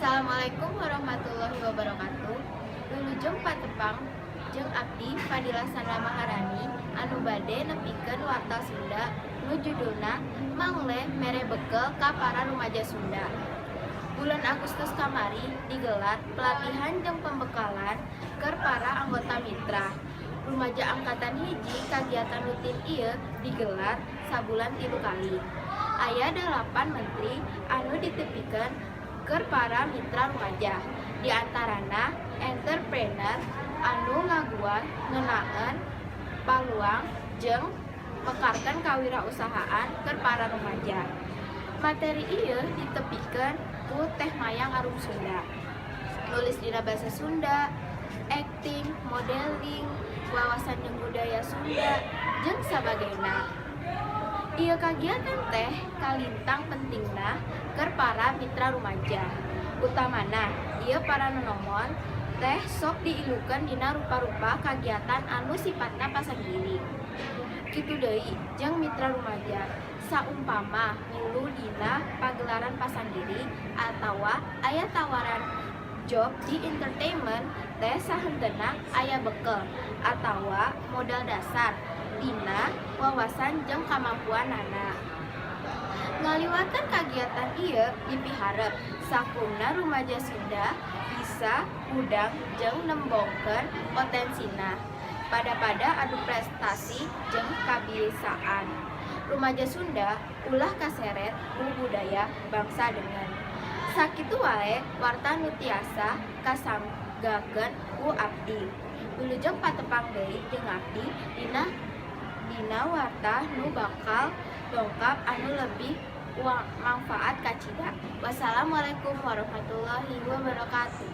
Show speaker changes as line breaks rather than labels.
Assalamualaikum warahmatullahi wabarakatuh. Wilujeng patepang jeung abdi Fadilah Sandra Maharani anu bade nepikeun warta Sunda nu judulna Mangle Mere Bekel ka para rumaja Sunda. Bulan Agustus kamari digelar pelatihan jeung pembekalan keur para anggota mitra. Rumaja angkatan hiji kagiatan rutin ieu digelar sabulan 3 kali. Aya 8 menteri anu ditepikeun keur para mitra rumaja. Di antarana entrepreneur anu ngaguan ngeunaan paluang jeung mekarkan kawirausahaan keur para rumaja. Materi ieu ditepikeun ku Teh Mayang Arum Sunda. Nulis dina basa Sunda, acting, modeling, wawasan jeung budaya Sunda, jeung sabagaina. Ieu kagiatan teh kalintang pentingna keur para mitra rumaja. Utamana, ieu para nonomon teh sok diilukeun dina rupa-rupa kagiatan anu sifatna pasandiri. Kitu deui jeung mitra rumaja, saumpama milu dina pagelaran pasandiri atawa aya tawaran job di entertainment teh sahenteuna aya bekel atawa modal dasar dina wawasan jeung kamampuanana. Ngaliwatan kagiatan ieu dipiharep sakumna rumaja Sunda bisa udang jeung nembongkeun potensina pada adu prestasi jeung kabiasaan. Rumaja Sunda ulah kaseret ku budaya bangsa dengan sakitu wae warta nu tiasa kasanggakeun ku abdi. Wilujeng patepang deui jeung abdi dina warta nu bakal dongkap anu lebih manfaat ka cida. Wassalamualaikum warahmatullahi wabarakatuh.